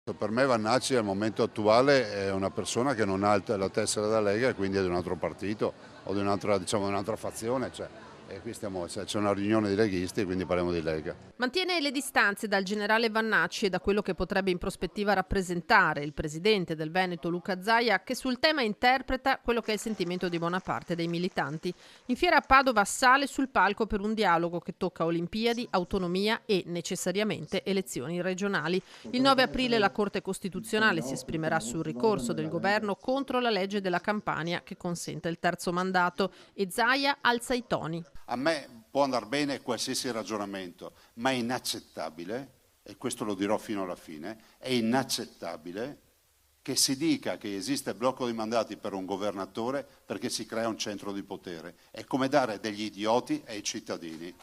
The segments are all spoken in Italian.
Per me Vannacci al momento attuale è una persona che non ha la tessera da Lega e quindi è di un altro partito o di un'altra, diciamo, un'altra fazione, e qui c'è una riunione di leghisti e quindi parliamo di Lega. Mantiene le distanze dal generale Vannacci e da quello che potrebbe in prospettiva rappresentare il presidente del Veneto Luca Zaia, che sul tema interpreta quello che è il sentimento di buona parte dei militanti. In fiera a Padova sale sul palco per un dialogo che tocca Olimpiadi, autonomia e necessariamente elezioni regionali. Il 9 aprile la Corte Costituzionale si esprimerà sul ricorso del governo contro la legge della Campania che consente il terzo mandato e Zaia alza i toni. A me può andare bene qualsiasi ragionamento, ma è inaccettabile, e questo lo dirò fino alla fine, è inaccettabile che si dica che esiste blocco di mandati per un governatore perché si crea un centro di potere. È come dare degli idioti ai cittadini.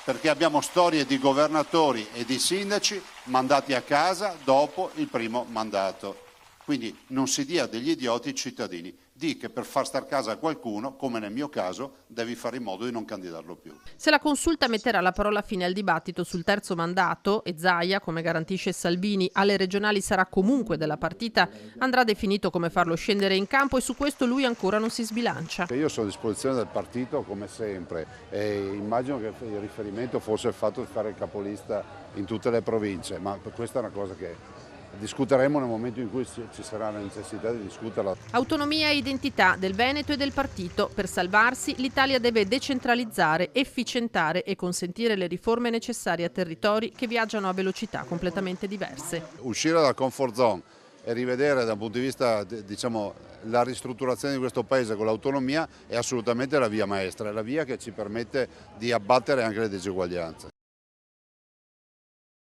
Perché abbiamo storie di governatori e di sindaci mandati a casa dopo il primo mandato. Quindi non si dia degli idioti ai cittadini. Di che per far star casa a qualcuno, come nel mio caso, devi fare in modo di non candidarlo più. Se la consulta metterà la parola fine al dibattito sul terzo mandato e Zaia, come garantisce Salvini, alle regionali sarà comunque della partita, andrà definito come farlo scendere in campo e su questo lui ancora non si sbilancia. Io sono a disposizione del partito come sempre e immagino che il riferimento fosse il fatto di fare il capolista in tutte le province, ma questa è una cosa che discuteremo nel momento in cui ci sarà la necessità di discuterla. Autonomia e identità del Veneto e del partito. Per salvarsi l'Italia deve decentralizzare, efficientare e consentire le riforme necessarie a territori che viaggiano a velocità completamente diverse. Uscire dalla comfort zone e rivedere dal punto di vista, diciamo, la ristrutturazione di questo paese con l'autonomia è assolutamente la via maestra, è la via che ci permette di abbattere anche le diseguaglianze.